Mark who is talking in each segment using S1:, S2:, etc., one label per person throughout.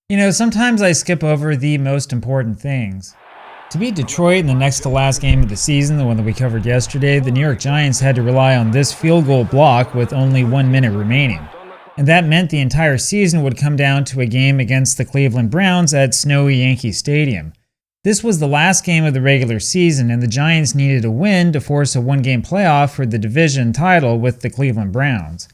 S1: You know, sometimes I skip over the most important things. To beat Detroit in the next to last game of the season, the one that we covered yesterday, the New York Giants had to rely on this field goal block with only 1 minute remaining. And that meant the entire season would come down to a game against the Cleveland Browns at snowy Yankee Stadium. This was the last game of the regular season, and the Giants needed a win to force a one-game playoff for the division title with the Cleveland Browns.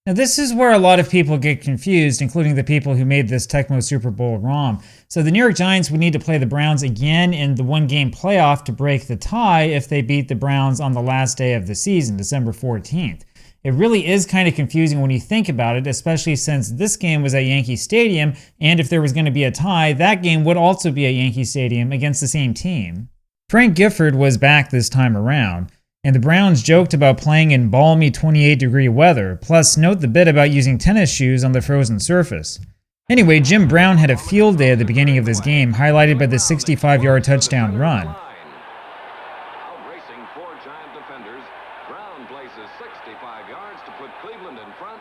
S1: Now, this is where a lot of people get confused, including the people who made this Tecmo Super Bowl ROM. So the New York Giants would need to play the Browns again in the one-game playoff to break the tie if they beat the Browns on the last day of the season, December 14th. It really is kind of confusing when you think about it, especially since this game was at Yankee Stadium, and if there was going to be a tie, that game would also be at Yankee Stadium against the same team. Frank Gifford was back this time around, and the Browns joked about playing in balmy 28-degree weather, plus note the bit about using tennis shoes on the frozen surface. Anyway, Jim Brown had a field day at the beginning of this game, highlighted by the 65-yard touchdown run.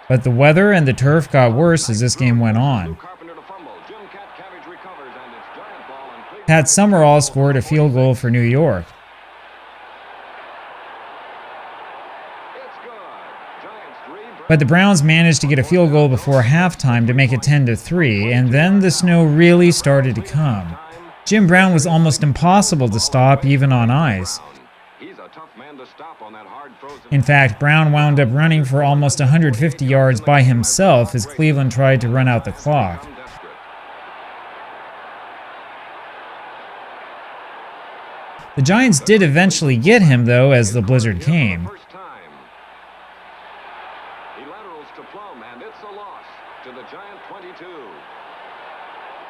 S1: But the weather and the turf got worse as this game went on. Pat Summerall scored a field goal for New York. But the Browns managed to get a field goal before halftime to make it 10-3, and then the snow really started to come. Jim Brown was almost impossible to stop even on ice. In fact, Brown wound up running for almost 150 yards by himself as Cleveland tried to run out the clock. The Giants did eventually get him, though, as the blizzard came.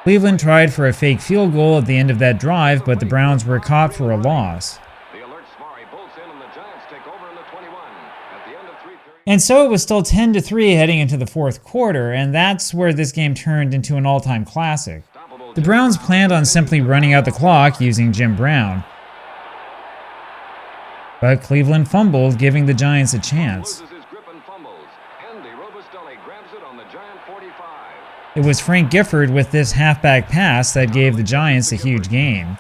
S1: Cleveland tried for a fake field goal at the end of that drive, but the Browns were caught for a loss. And so it was still 10-3 heading into the fourth quarter, and that's where this game turned into an all-time classic. The Browns planned on simply running out the clock using Jim Brown, but Cleveland fumbled, giving the Giants a chance. It was Frank Gifford with this halfback pass that gave the Giants a huge gain.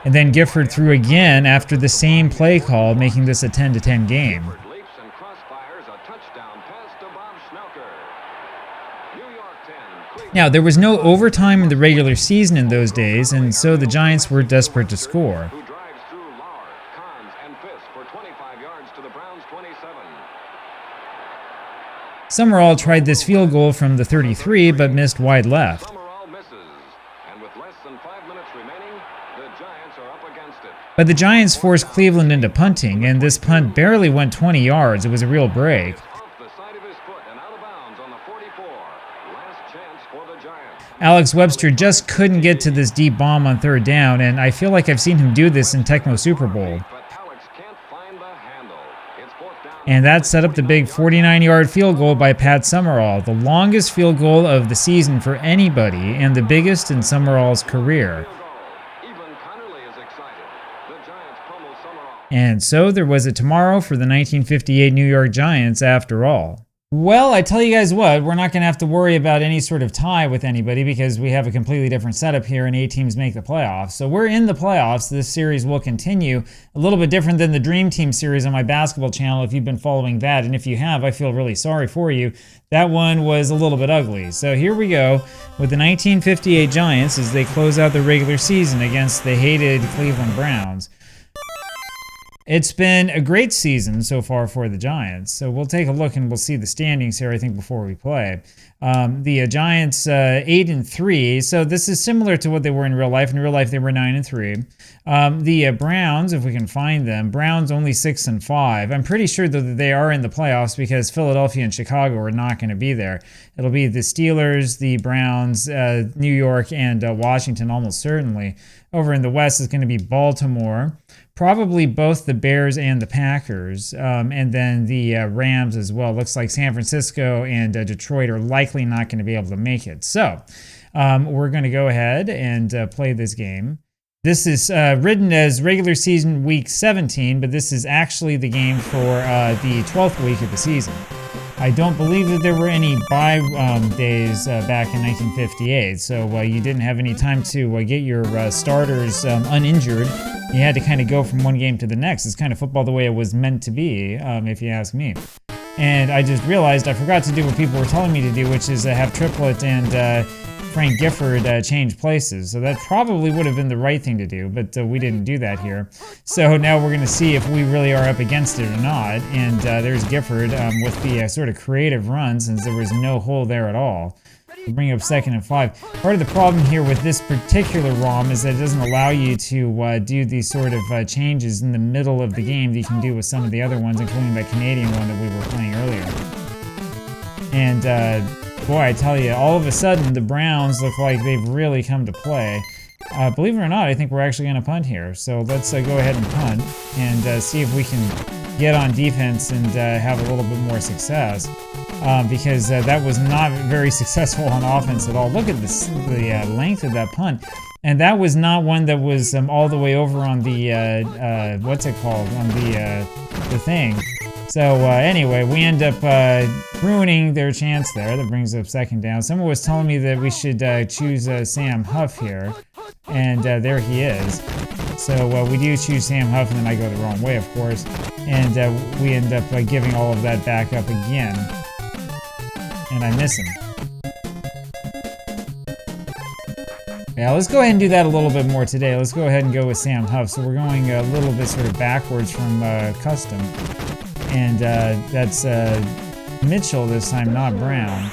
S1: And then Gifford threw again after the same play call, making this a 10-10 game. Now, there was no overtime in the regular season in those days, and so the Giants were desperate to score. Summerall tried this field goal from the 33, but missed wide left. But the Giants forced Cleveland into punting, and this punt barely went 20 yards. It was a real break. Alex Webster just couldn't get to this deep bomb on third down, and I feel like I've seen him do this in Tecmo Super Bowl. And that set up the big 49-yard field goal by Pat Summerall, the longest field goal of the season for anybody, and the biggest in Summerall's career. And so there was a tomorrow for the 1958 New York Giants after all. Well, I tell you guys what, we're not going to have to worry about any sort of tie with anybody because we have a completely different setup here and 8 teams make the playoffs. So we're in the playoffs. This series will continue. A little bit different than the Dream Team series on my basketball channel if you've been following that. And if you have, I feel really sorry for you. That one was a little bit ugly. So here we go with the 1958 Giants as they close out the regular season against the hated Cleveland Browns. It's been a great season so far for the Giants. So we'll take a look and we'll see the standings here, I think, before we play. The Giants 8-3. So this is similar to what they were in real life. In real life, they were 9-3. The Browns, if we can find them, Browns only 6-5. I'm pretty sure though that they are in the playoffs because Philadelphia and Chicago are not going to be there. It'll be the Steelers, the Browns, New York, and Washington almost certainly. Over in the West is going to be Baltimore. Probably both the Bears and the Packers, and then the Rams as well. Looks like San Francisco and Detroit are likely not going to be able to make it. So we're going to go ahead and play this game. This is written as regular season week 17, but this is actually the game for the 12th week of the season. I don't believe that there were any bye days back in 1958, so you didn't have any time to get your starters uninjured. You had to kind of go from one game to the next. It's kind of football the way it was meant to be, if you ask me. And I just realized I forgot to do what people were telling me to do, which is have Triplett and Frank Gifford change places. So that probably would have been the right thing to do, but we didn't do that here. So now we're going to see if we really are up against it or not. And there's Gifford with the sort of creative run, since there was no hole there at all. We'll bring up 2nd and 5. Part of the problem here with this particular ROM is that it doesn't allow you to do these sort of changes in the middle of the game that you can do with some of the other ones, including that Canadian one that we were playing earlier. And boy, I tell you, all of a sudden the Browns look like they've really come to play. Believe it or not, I think we're actually going to punt here. So let's go ahead and punt and see if we can get on defense and have a little bit more success. Because that was not very successful on offense at all. Look at this, the length of that punt. And that was not one that was all the way over on the, what's it called, on the thing. So anyway, we end up ruining their chance there. That brings up 2nd down. Someone was telling me that we should choose Sam Huff here, and there he is. So we do choose Sam Huff, and then I go the wrong way, of course, and we end up giving all of that back up again, and I miss him. Yeah, let's go ahead and do that a little bit more today. Let's go ahead and go with Sam Huff. So we're going a little bit sort of backwards from custom. And that's Mitchell this time, not Brown.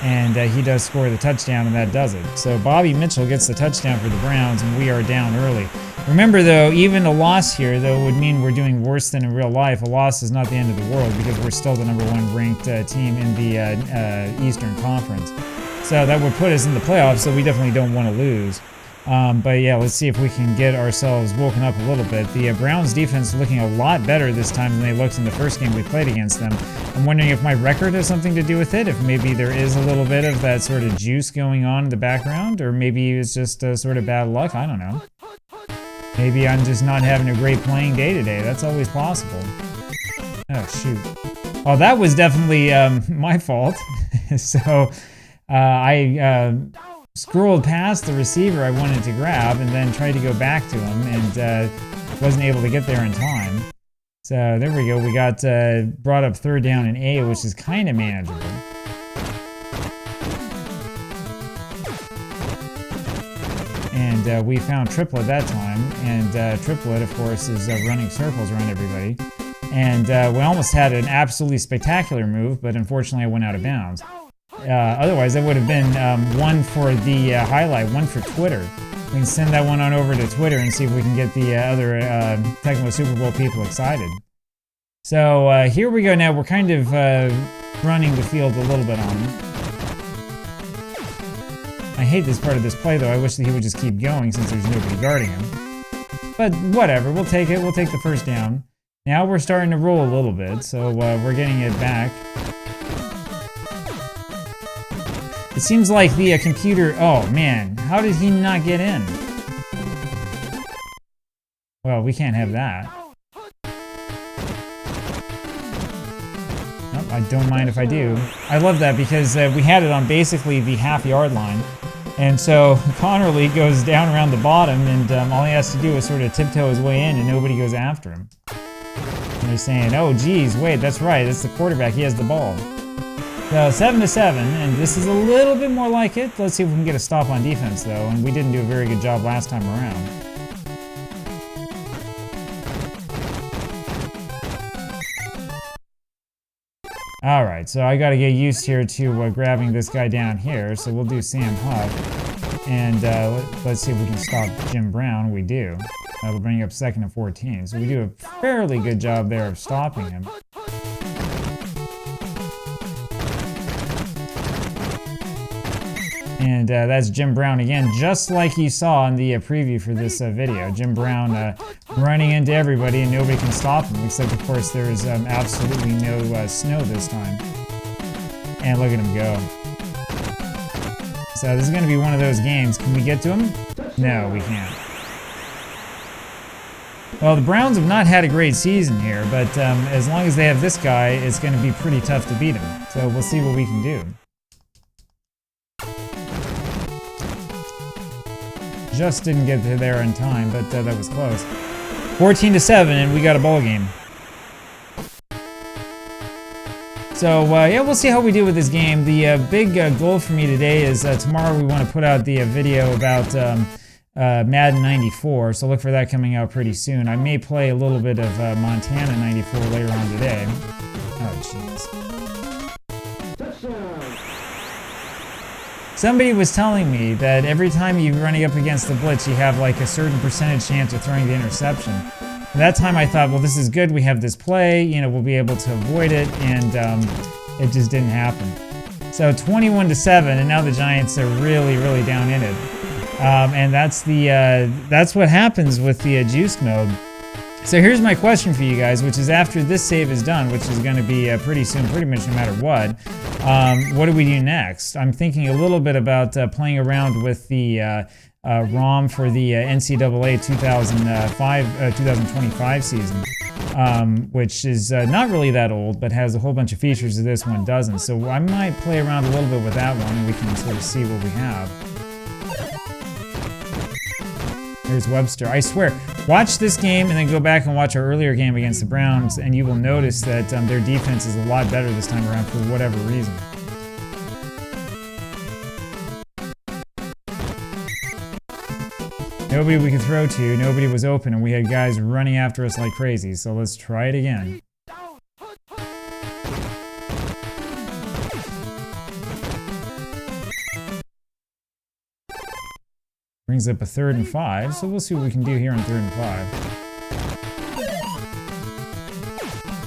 S1: And he does score the touchdown, and that does it. So Bobby Mitchell gets the touchdown for the Browns, and we are down early. Remember, though, even a loss here, though, would mean we're doing worse than in real life. A loss is not the end of the world, because we're still the #1 ranked team in the Eastern Conference. So that would put us in the playoffs, so we definitely don't want to lose. But yeah, let's see if we can get ourselves woken up a little bit. The Browns defense is looking a lot better this time than they looked in the first game we played against them. I'm wondering if my record has something to do with it, if maybe there is a little bit of that sort of juice going on in the background, or maybe it's just sort of bad luck, I don't know. Maybe I'm just not having a great playing day today, that's always possible. Oh shoot. Oh, that was definitely my fault. So I scrolled past the receiver I wanted to grab and then tried to go back to him and wasn't able to get there in time. So there we go. We got brought up 3rd down and 8, which is kind of manageable. And we found Triplett that time. And Triplett, of course, is running circles around everybody. And we almost had an absolutely spectacular move, but unfortunately I went out of bounds. Otherwise, that would have been one for the highlight, one for Twitter. We can send that one on over to Twitter and see if we can get the other Tecmo Super Bowl people excited. So here we go now. We're kind of running the field a little bit on him. I hate this part of this play, though. I wish that he would just keep going since there's nobody guarding him. But whatever, we'll take it. We'll take the 1st down. Now we're starting to roll a little bit, so we're getting it back. It seems like the computer... Oh, man. How did he not get in? Well, we can't have that. Nope, I don't mind if I do. I love that because we had it on basically the half-yard line. And so Connerly goes down around the bottom, and all he has to do is sort of tiptoe his way in, and nobody goes after him. And they're saying, oh, geez, wait, that's right. That's the quarterback. He has the ball. So 7-7, and this is a little bit more like it. Let's see if we can get a stop on defense, though, and we didn't do a very good job last time around. Alright, so I gotta get used here to grabbing this guy down here, so we'll do Sam Huff, and let's see if we can stop Jim Brown. We do. That'll bring up 2nd and 14, so we do a fairly good job there of stopping him. And that's Jim Brown again, just like you saw in the preview for this video. Jim Brown running into everybody and nobody can stop him, except of course there is absolutely no snow this time. And look at him go. So this is going to be one of those games. Can we get to him? No, we can't. Well, the Browns have not had a great season here, but as long as they have this guy, it's going to be pretty tough to beat him. So we'll see what we can do. Just didn't get there in time, but that was close. 14-7, and we got a ball game. So, yeah, we'll see how we do with this game. The big goal for me today is tomorrow we want to put out the video about Madden 94, so look for that coming out pretty soon. I may play a little bit of Montana 94 later on today. Oh, jeez. Somebody was telling me that every time you're running up against the blitz, you have like a certain percentage chance of throwing the interception. At that time I thought, well, this is good, we have this play, you know, we'll be able to avoid it, and it just didn't happen. So 21-7, and now the Giants are really, really down in it. And that's what happens with the juiced mode. So here's my question for you guys, which is after this save is done, which is going to be pretty soon, pretty much no matter what do we do next? I'm thinking a little bit about playing around with the ROM for the NCAA 2025 season, which is not really that old, but has a whole bunch of features that this one doesn't. So I might play around a little bit with that one, and we can sort of see what we have. Here's Webster. I swear, watch this game and then go back and watch our earlier game against the Browns, and you will notice that their defense is a lot better this time around for whatever reason. Nobody we could throw to, nobody was open, and we had guys running after us like crazy, so let's try it again. Brings up a 3rd and 5, so we'll see what we can do here on 3rd and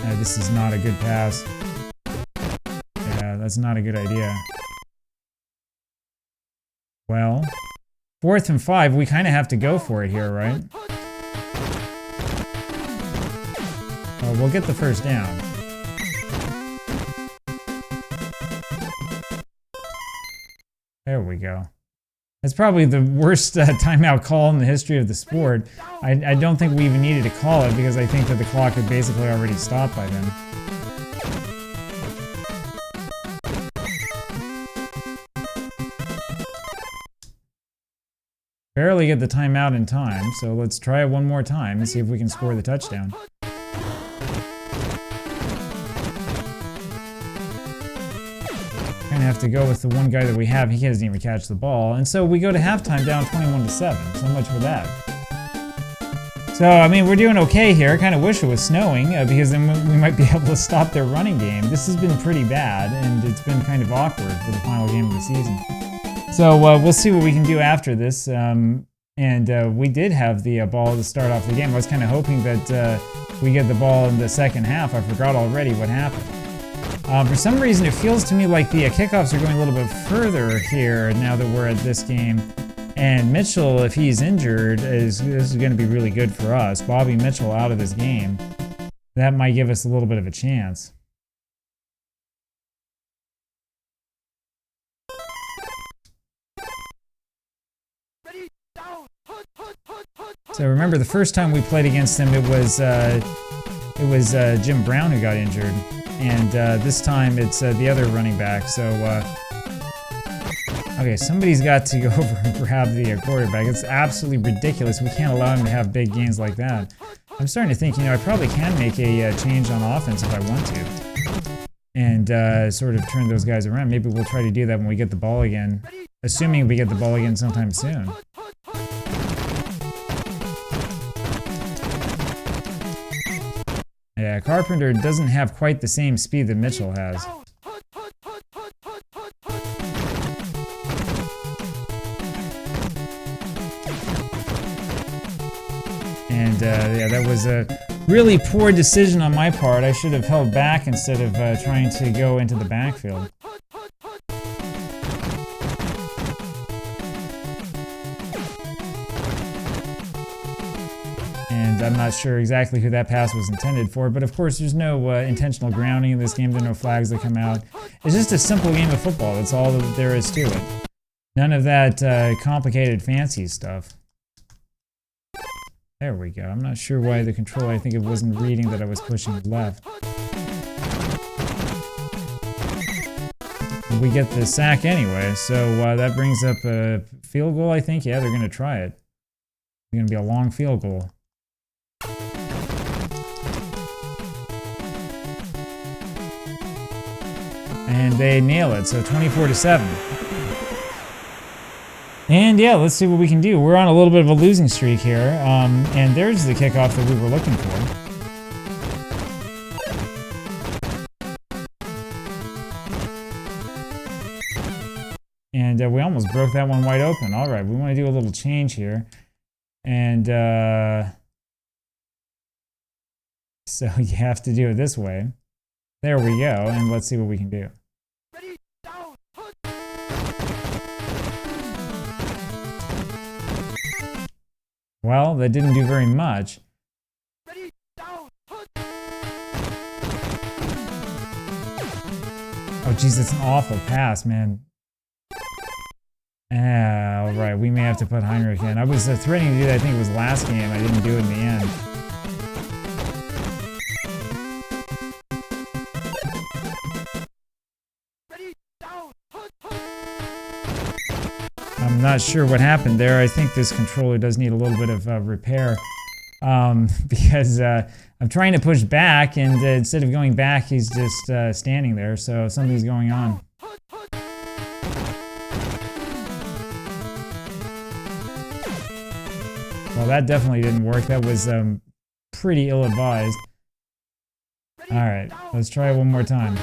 S1: 5. This is not a good pass. Yeah, that's not a good idea. Well, 4th and 5, we kind of have to go for it here, right? We'll get the first down. There we go. It's probably the worst timeout call in the history of the sport. I don't think we even needed to call it because I think that the clock had basically already stopped by then. Barely get the timeout in time, so let's try it one more time and see if we can score the touchdown. Have to go with the one guy that we have. He doesn't even catch the ball, and so we go to halftime down 21-7. So much for that. So I mean, we're doing okay here. I kind of wish it was snowing because then we might be able to stop their running game. This has been pretty bad, and it's been kind of awkward for the final game of the season. So we'll see what we can do after this. We did have the ball to start off the game. I was kind of hoping that we get the ball in the second half. I forgot already what happened. For some reason, it feels to me like the kickoffs are going a little bit further here now that we're at this game. And Mitchell, if he's injured, this is going to be really good for us. Bobby Mitchell out of this game. That might give us a little bit of a chance. So remember, the first time we played against him, it was Jim Brown who got injured. And this time it's the other running back. So, okay, somebody's got to go over and grab the quarterback. It's absolutely ridiculous. We can't allow him to have big gains like that. I'm starting to think, you know, I probably can make a change on offense if I want to. And sort of turn those guys around. Maybe we'll try to do that when we get the ball again. Assuming we get the ball again sometime soon. Yeah, Carpenter doesn't have quite the same speed that Mitchell has. And yeah, that was a really poor decision on my part. I should have held back instead of trying to go into the backfield. And I'm not sure exactly who that pass was intended for, but of course there's no intentional grounding in this game. There are no flags that come out. It's just a simple game of football. That's all that there is to it. None of that complicated fancy stuff. There we go. I'm not sure why the controller, I think it wasn't reading that I was pushing left. We get the sack anyway, so that brings up a field goal, I think. Yeah, they're going to try it. It's going to be a long field goal. And they nail it, so 24-7. And yeah, let's see what we can do. We're on a little bit of a losing streak here, and there's the kickoff that we were looking for. And we almost broke that one wide open. All right, we want to do a little change here. And so you have to do it this way. There we go, and let's see what we can do. Well, that didn't do very much. Oh, geez, that's an awful pass, man. All right, we may have to put Heinrich in. I was threatening to do that, I think it was last game. I didn't do it in the end. I'm not sure what happened there. I think this controller does need a little bit of repair because I'm trying to push back, and instead of going back, he's just standing there. So something's going on. Well, that definitely didn't work. That was pretty ill-advised. All right, let's try it one more time.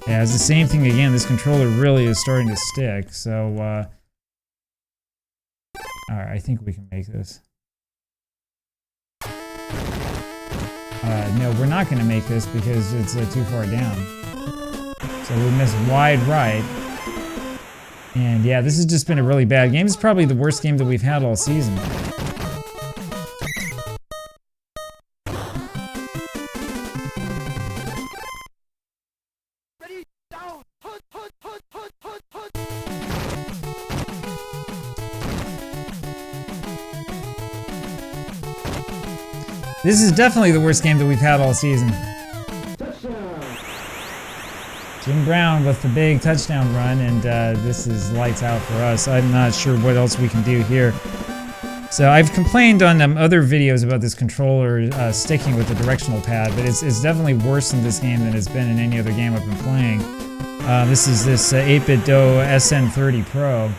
S1: Yeah, it's the same thing again. This controller really is starting to stick. So, all right, I think we can make this. No, we're not going to make this because it's too far down. So we missed wide right. And yeah, this has just been a really bad game. It's probably the worst game that we've had all season. This is definitely the worst game that we've had all season. Jim Brown with the big touchdown run, and this is lights out for us. I'm not sure what else we can do here. So I've complained on other videos about this controller sticking with the directional pad, but it's definitely worse in this game than it's been in any other game I've been playing. This is this 8BitDo SN30 Pro.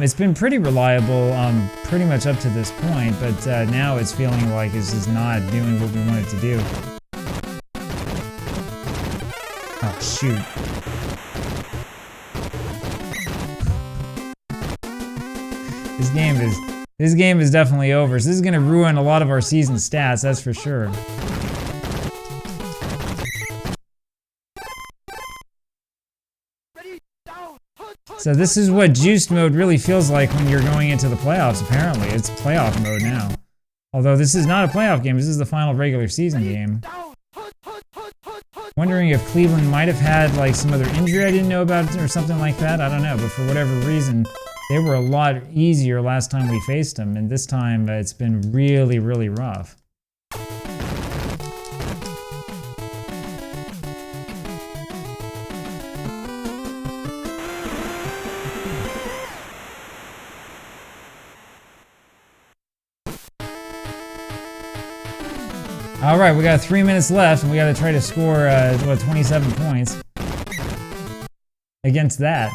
S1: It's been pretty reliable pretty much up to this point, but now it's feeling like it's just not doing what we want it to do. Oh, shoot. This game is definitely over. So this is going to ruin a lot of our season stats, that's for sure. So this is what juiced mode really feels like when you're going into the playoffs, apparently. It's playoff mode now. Although this is not a playoff game, this is the final regular season game. Wondering if Cleveland might have had like some other injury I didn't know about or something like that. I don't know, but for whatever reason, they were a lot easier last time we faced them, and this time it's been really, really rough. All right, we got 3 minutes left, and we got to try to score, 27 points against that.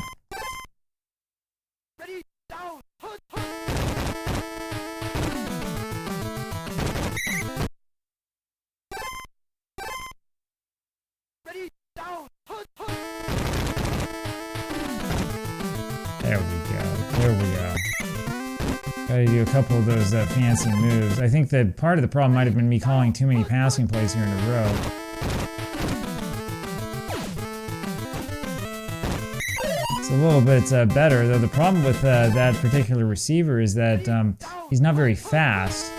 S1: There we go. There we go. Gotta do a couple of those fancy moves. I think that part of the problem might have been me calling too many passing plays here in a row. It's a little bit better, though the problem with that particular receiver is that he's not very fast.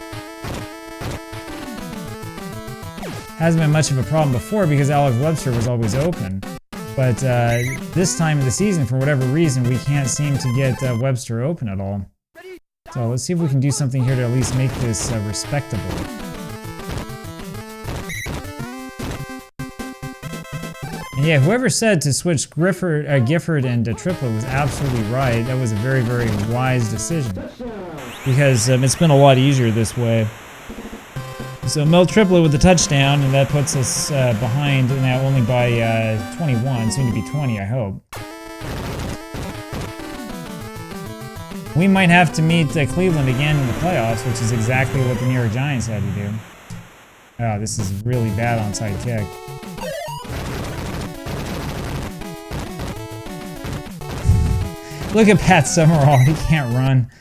S1: Hasn't been much of a problem before because Alex Webster was always open. But this time of the season, for whatever reason, we can't seem to get Webster open at all. So let's see if we can do something here to at least make this respectable. And yeah, whoever said to switch Gifford and Triplett was absolutely right. That was a very, very wise decision. Because it's been a lot easier this way. So Mel Triplett with the touchdown, and that puts us behind now only by 21, soon to be 20, I hope. We might have to meet Cleveland again in the playoffs, which is exactly what the New York Giants had to do. Oh, this is really bad onside kick. Look at Pat Summerall. He can't run.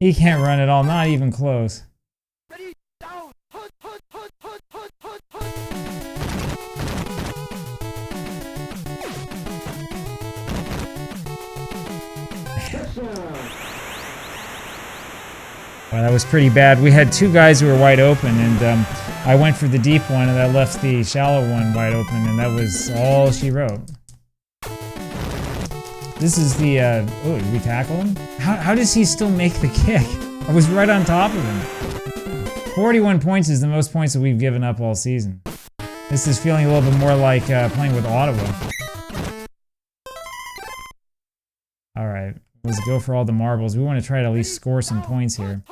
S1: He can't run at all. Not even close. Well, that was pretty bad. We had two guys who were wide open, and I went for the deep one, and that left the shallow one wide open, and that was all she wrote. This is the, oh, did we tackle him? How does he still make the kick? I was right on top of him. 41 points is the most points that we've given up all season. This is feeling a little bit more like playing with Ottawa. Alright, let's go for all the marbles. We want to try to at least score some points here.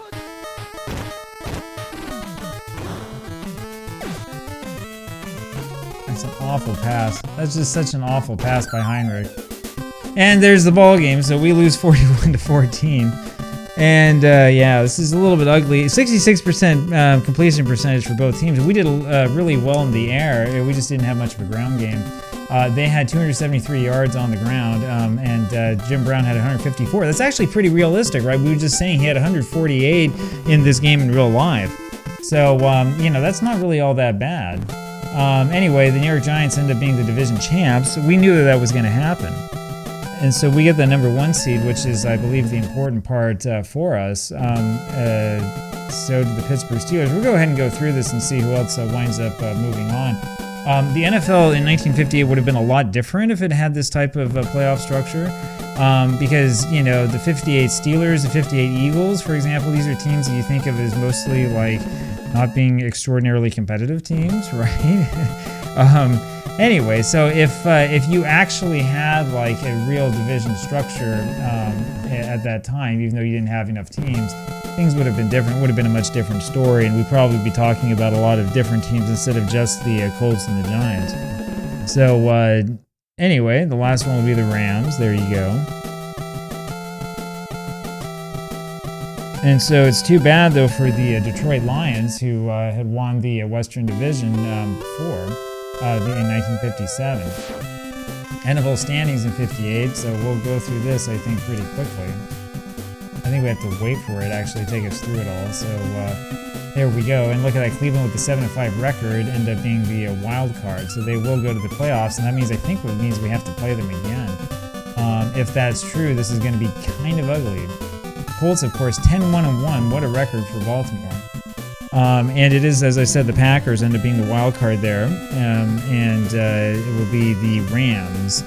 S1: That's an awful pass. That's just such an awful pass by Heinrich. And there's the ball game, so we lose 41-14. And yeah, this is a little bit ugly. 66% completion percentage for both teams. We did really well in the air. We just didn't have much of a ground game. They had 273 yards on the ground, and Jim Brown had 154. That's actually pretty realistic, right? We were just saying he had 148 in this game in real life. So, you know, that's not really all that bad. Anyway, the New York Giants end up being the division champs. We knew that that was going to happen. And so we get the #1 seed, which is, I believe, the important part for us. So do the Pittsburgh Steelers. We'll go ahead and go through this and see who else winds up moving on. The NFL in 1958 would have been a lot different if it had this type of playoff structure. Because, you know, the 58 Steelers, the 58 Eagles, for example, these are teams that you think of as mostly like not being extraordinarily competitive teams, right? Anyway, so if you actually had like a real division structure at that time, even though you didn't have enough teams, things would have been different. It would have been a much different story, and we'd probably be talking about a lot of different teams instead of just the Colts and the Giants. So anyway, the last one will be the Rams. There you go. And so it's too bad, though, for the Detroit Lions, who had won the Western Division before. In 1957. NFL standings in 58, so we'll go through this, I think, pretty quickly. I think we have to wait for it actually take us through it all. So there we go. And look at that, Cleveland with the 7-5 record end up being the wild card. So they will go to the playoffs, and that means, I think what it means we have to play them again. If that's true, this is going to be kind of ugly. Colts, of course, 10-1-1. What a record for Baltimore. And it is, as I said, the Packers end up being the wild card there, and it will be the Rams,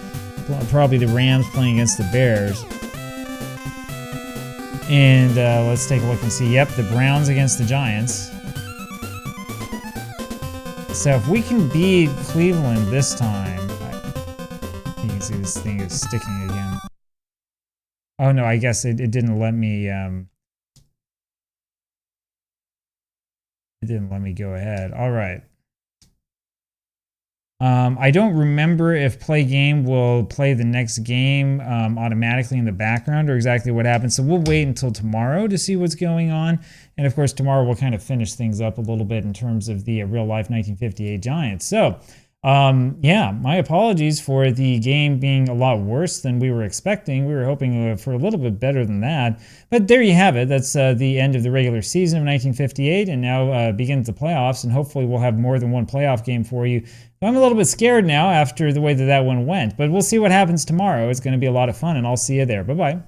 S1: probably the Rams playing against the Bears. And let's take a look and see. Yep, the Browns against the Giants. So if we can beat Cleveland this time, you can see this thing is sticking again. Oh no, I guess it didn't let me. It didn't let me go ahead. All right. I don't remember if Play Game will play the next game automatically in the background or exactly what happens. So we'll wait until tomorrow to see what's going on. And of course, tomorrow we'll kind of finish things up a little bit in terms of the real life 1958 Giants. So yeah, my apologies for the game being a lot worse than we were expecting. We were hoping for a little bit better than that. But there you have it. That's the end of the regular season of 1958, and now begins the playoffs, and hopefully we'll have more than one playoff game for you. I'm a little bit scared now after the way that one went, but we'll see what happens tomorrow. It's going to be a lot of fun, and I'll see you there. Bye-bye.